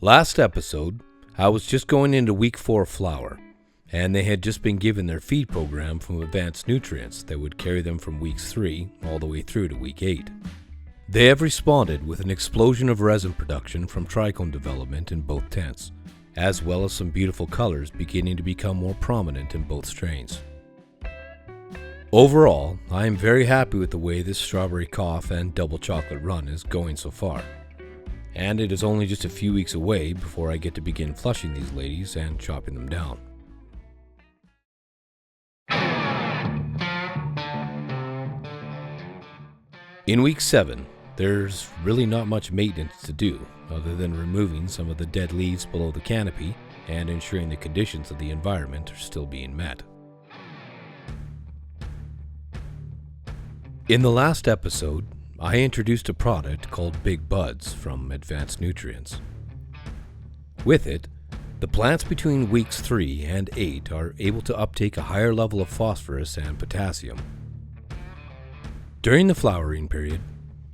Last episode, I was just going into week 4 flower, and they had just been given their feed program from advanced nutrients that would carry them from weeks 3 all the way through to week 8. They have responded with an explosion of resin production from trichome development in both tents, as well as some beautiful colors beginning to become more prominent in both strains. Overall, I am very happy with the way this strawberry cough and double chocolate run is going so far. And it is only just a few weeks away before I get to begin flushing these ladies and chopping them down. In week 7, there's really not much maintenance to do other than removing some of the dead leaves below the canopy and ensuring the conditions of the environment are still being met. In the last episode, I introduced a product called Big Buds from Advanced Nutrients. With it, the plants between weeks 3 and 8 are able to uptake a higher level of phosphorus and potassium. During the flowering period,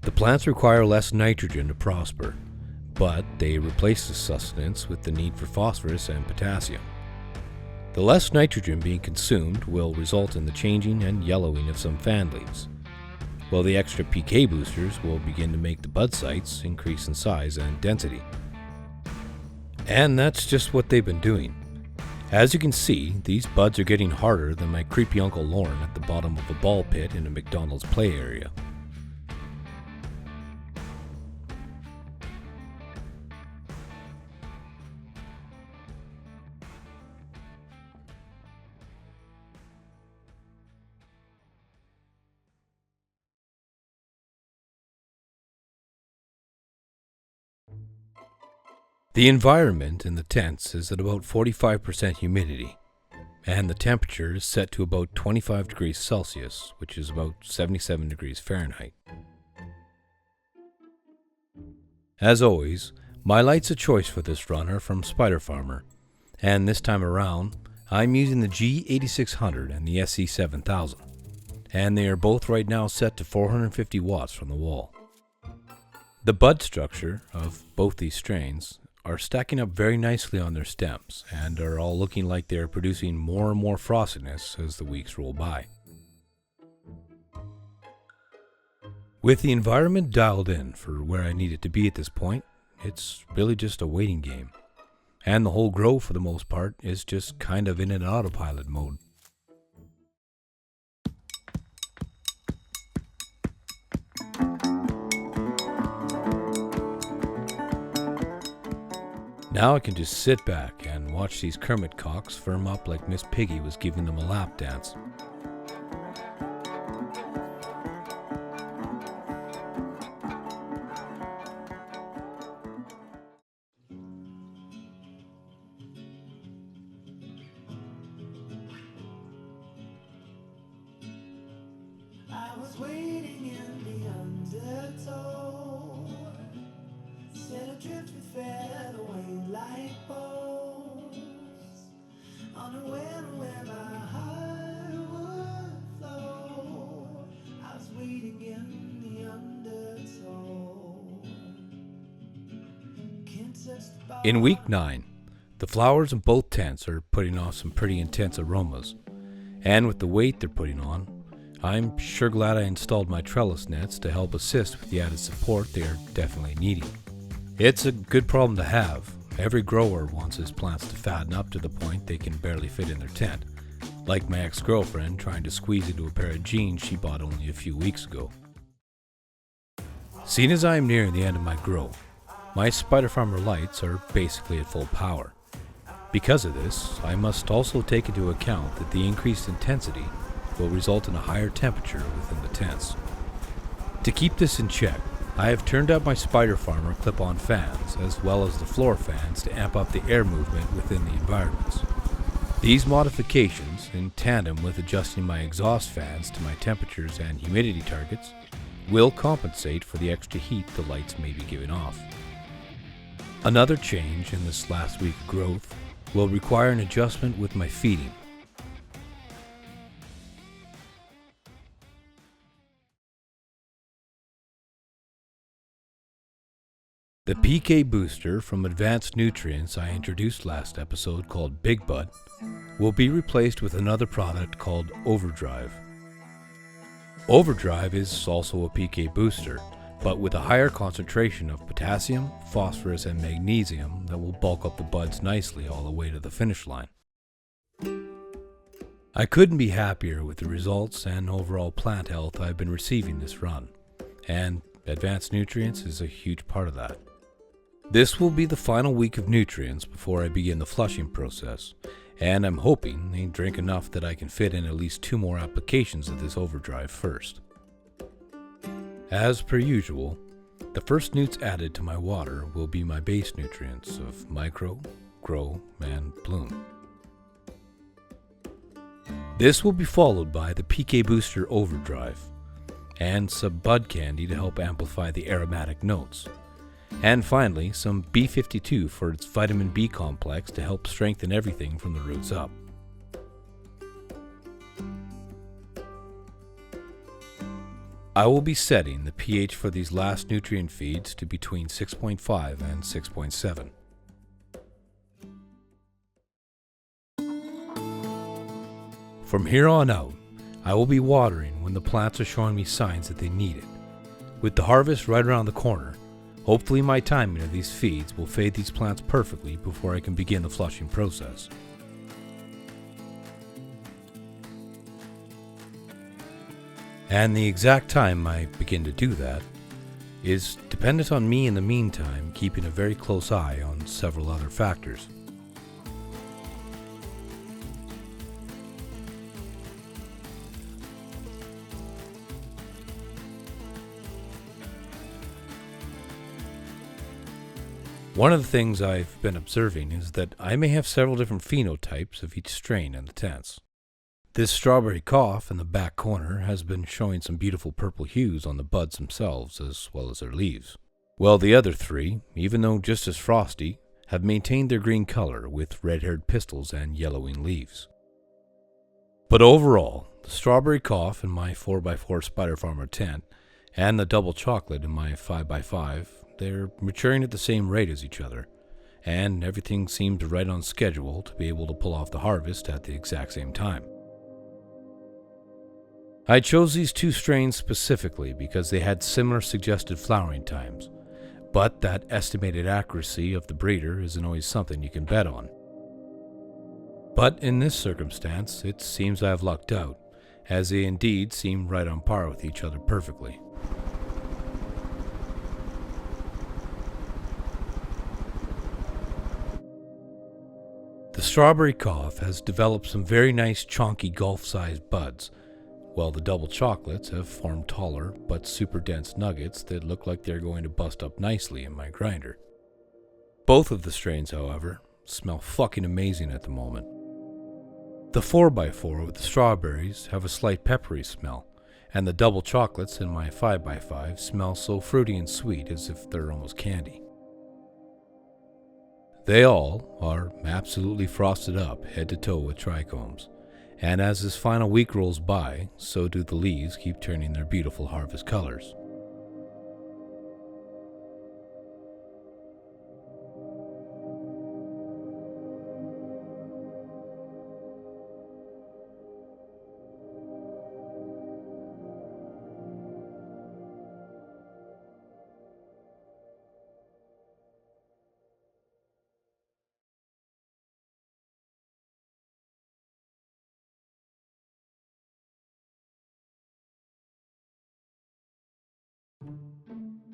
the plants require less nitrogen to prosper, but they replace the sustenance with the need for phosphorus and potassium. The less nitrogen being consumed will result in the changing and yellowing of some fan leaves, while the extra PK boosters will begin to make the bud sites increase in size and density. And that's just what they've been doing. As you can see, these buds are getting harder than my creepy Uncle Lorne at the bottom of a ball pit in a McDonald's play area. The environment in the tents is at about 45% humidity, and the temperature is set to about 25 degrees Celsius, which is about 77 degrees Fahrenheit. As always, my lights of choice for this run are from Spider-Farmwe, and this time around, I'm using the G8600 and the SC7000, and they are both right now set to 450 watts from the wall. The bud structure of both these strains are stacking up very nicely on their stems and are all looking like they are producing more and more frostiness as the weeks roll by. With the environment dialed in for where I need it to be at this point, it's really just a waiting game. And the whole grow, for the most part, is just kind of in an autopilot mode. Now I can just sit back and watch these Kermit cocks firm up like Miss Piggy was giving them a lap dance. I was waiting in the undertow, set adrift with featherweight like bows, unaware where my heart would flow. I was waiting in the undertow. Can't touch the In week 9, the flowers in both tents are putting off some pretty intense aromas, and with the weight they're putting on, I'm sure glad I installed my trellis nets to help assist with the added support they are definitely needing. It's a good problem to have. Every grower wants his plants to fatten up to the point they can barely fit in their tent, like my ex-girlfriend trying to squeeze into a pair of jeans she bought only a few weeks ago. Seeing as I am nearing the end of my grow, my spider-farmwe lights are basically at full power. Because of this, I must also take into account that the increased intensity will result in a higher temperature within the tents. To keep this in check, I have turned up my spider-farmwe clip-on fans as well as the floor fans to amp up the air movement within the environments. These modifications, in tandem with adjusting my exhaust fans to my temperatures and humidity targets, will compensate for the extra heat the lights may be giving off. Another change in this last week of growth will require an adjustment with my feeding. The PK booster from Advanced Nutrients I introduced last episode called Big Bud will be replaced with another product called Overdrive. Overdrive is also a PK booster, but with a higher concentration of potassium, phosphorus, and magnesium that will bulk up the buds nicely all the way to the finish line. I couldn't be happier with the results and overall plant health I've been receiving this run, and Advanced Nutrients is a huge part of that. This will be the final week of nutrients before I begin the flushing process, and I'm hoping they drink enough that I can fit in at least 2 more applications of this Overdrive first. As per usual, the first nutes added to my water will be my base nutrients of Micro, Grow, and Bloom. This will be followed by the PK Booster Overdrive, and some bud candy to help amplify the aromatic notes. And finally, some B52 for its vitamin B complex to help strengthen everything from the roots up. I will be setting the pH for these last nutrient feeds to between 6.5 and 6.7. From here on out, I will be watering when the plants are showing me signs that they need it. With the harvest right around the corner, hopefully my timing of these feeds will fade these plants perfectly before I can begin the flushing process. And the exact time I begin to do that is dependent on me in the meantime keeping a very close eye on several other factors. One of the things I've been observing is that I may have several different phenotypes of each strain in the tents. This strawberry cough in the back corner has been showing some beautiful purple hues on the buds themselves as well as their leaves. While the other 3, even though just as frosty, have maintained their green color with red-haired pistils and yellowing leaves. But overall, the strawberry cough in my 4x4 spider-farmwe tent and the double chocolate in my 5x5, they're maturing at the same rate as each other, and everything seems right on schedule to be able to pull off the harvest at the exact same time. I chose these 2 strains specifically because they had similar suggested flowering times, but that estimated accuracy of the breeder isn't always something you can bet on. But in this circumstance, it seems I have lucked out, as they indeed seem right on par with each other perfectly. The strawberry cough has developed some very nice chonky golf-sized buds, while the double chocolates have formed taller but super dense nuggets that look like they're going to bust up nicely in my grinder. Both of the strains, however, smell fucking amazing at the moment. The 4x4 with the strawberries have a slight peppery smell, and the double chocolates in my 5x5 smell so fruity and sweet as if they're almost candy. They all are absolutely frosted up head to toe with trichomes, and as this final week rolls by, so do the leaves keep turning their beautiful harvest colors.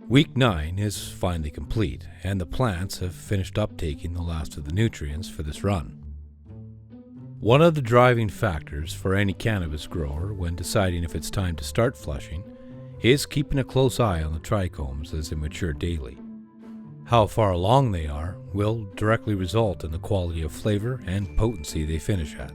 Week 9 is finally complete, and the plants have finished uptaking the last of the nutrients for this run. One of the driving factors for any cannabis grower when deciding if it's time to start flushing is keeping a close eye on the trichomes as they mature daily. How far along they are will directly result in the quality of flavor and potency they finish at.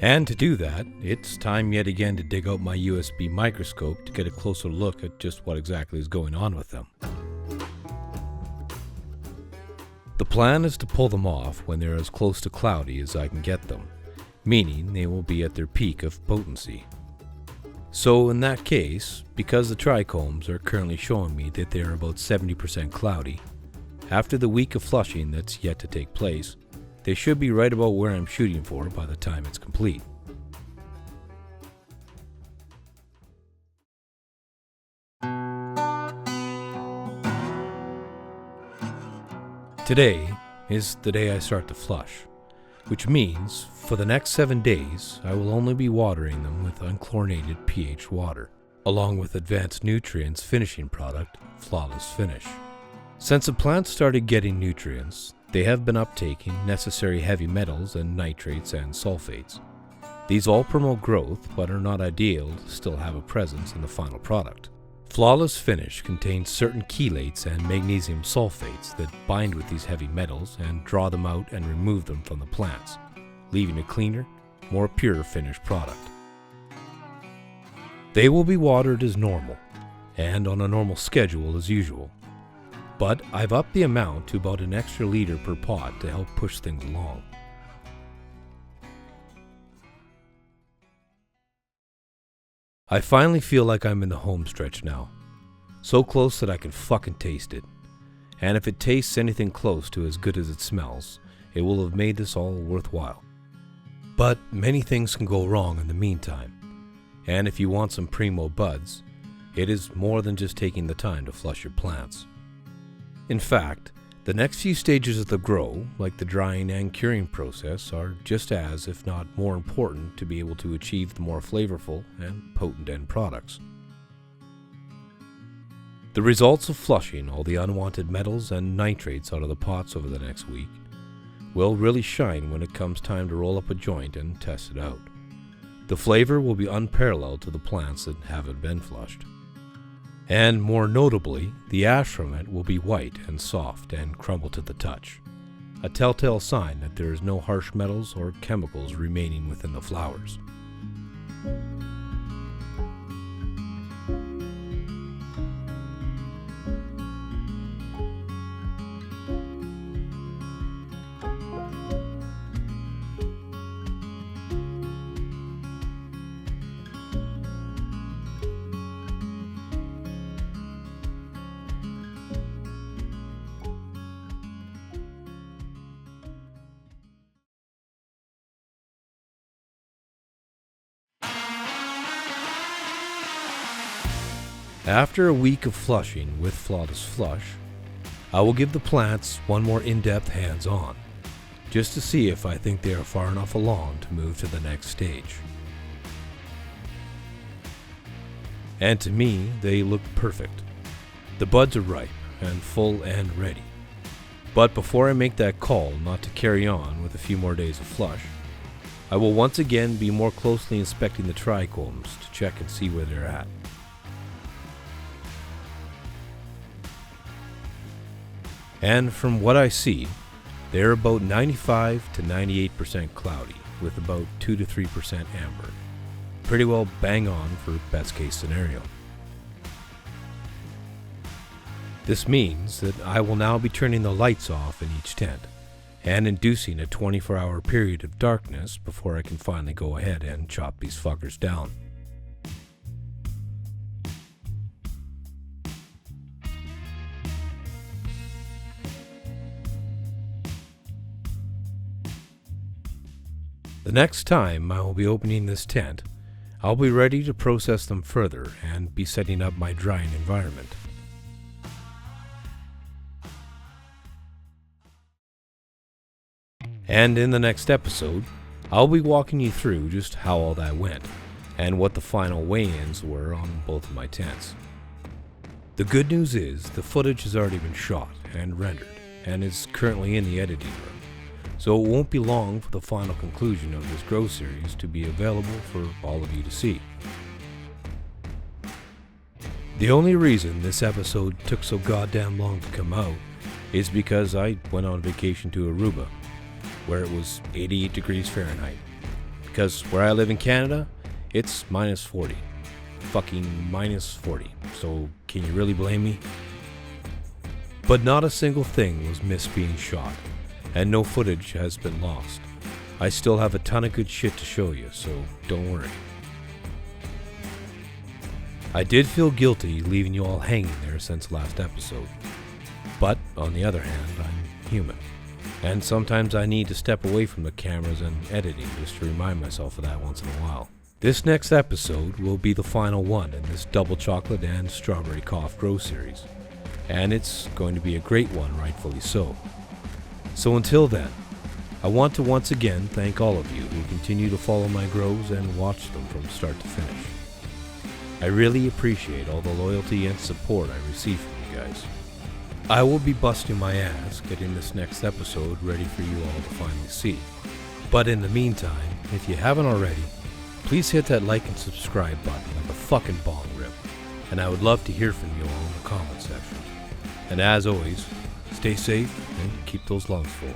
And to do that, it's time yet again to dig out my USB microscope to get a closer look at just what exactly is going on with them. The plan is to pull them off when they're as close to cloudy as I can get them, meaning they will be at their peak of potency. So in that case, because the trichomes are currently showing me that they are about 70% cloudy, after the week of flushing that's yet to take place, they should be right about where I'm shooting for by the time it's complete. Today is the day I start to flush, which means for the next 7 days I will only be watering them with unchlorinated pH water, along with advanced nutrients finishing product, Flawless Finish. Since the plants started getting nutrients, they have been uptaking necessary heavy metals and nitrates and sulfates. These all promote growth but are not ideal to still have a presence in the final product. Flawless Finish contains certain chelates and magnesium sulfates that bind with these heavy metals and draw them out and remove them from the plants, leaving a cleaner, more pure finished product. They will be watered as normal and on a normal schedule as usual, but I've upped the amount to about an extra liter per pot to help push things along. I finally feel like I'm in the home stretch now. So close that I can fucking taste it. And if it tastes anything close to as good as it smells, it will have made this all worthwhile. But many things can go wrong in the meantime. And if you want some primo buds, it is more than just taking the time to flush your plants. In fact, the next few stages of the grow, like the drying and curing process, are just as, if not more important to be able to achieve the more flavorful and potent end products. The results of flushing all the unwanted metals and nitrates out of the pots over the next week will really shine when it comes time to roll up a joint and test it out. The flavor will be unparalleled to the plants that haven't been flushed. And more notably, the ash from it will be white and soft and crumble to the touch, a telltale sign that there is no harsh metals or chemicals remaining within the flowers. After a week of flushing with Flawless Flush, I will give the plants one more in-depth hands-on, just to see if I think they are far enough along to move to the next stage. And to me, they look perfect. The buds are ripe and full and ready. But before I make that call not to carry on with a few more days of flush, I will once again be more closely inspecting the trichomes to check and see where they're at. And from what I see, they're about 95 to 98% cloudy with about 2 to 3% amber. Pretty well bang on for best case scenario. This means that I will now be turning the lights off in each tent and inducing a 24-hour period of darkness before I can finally go ahead and chop these fuckers down. The next time I will be opening this tent, I'll be ready to process them further and be setting up my drying environment. And in the next episode, I'll be walking you through just how all that went, and what the final weigh-ins were on both of my tents. The good news is the footage has already been shot and rendered and is currently in the editing room, so it won't be long for the final conclusion of this Grow series to be available for all of you to see. The only reason this episode took so goddamn long to come out is because I went on vacation to Aruba, where it was 88 degrees Fahrenheit. Because where I live in Canada, it's minus 40. Fucking minus 40. So can you really blame me? But not a single thing was missed being shot, and no footage has been lost. I still have a ton of good shit to show you, so don't worry. I did feel guilty leaving you all hanging there since last episode. But, on the other hand, I'm human. And sometimes I need to step away from the cameras and editing just to remind myself of that once in a while. This next episode will be the final one in this double chocolate and strawberry cough grow series. And it's going to be a great one, rightfully so. So until then, I want to once again thank all of you who continue to follow my grows and watch them from start to finish. I really appreciate all the loyalty and support I receive from you guys. I will be busting my ass getting this next episode ready for you all to finally see. But in the meantime, if you haven't already, please hit that like and subscribe button like a fucking bong rip. And I would love to hear from you all in the comment section. And as always, stay safe and keep those lungs full.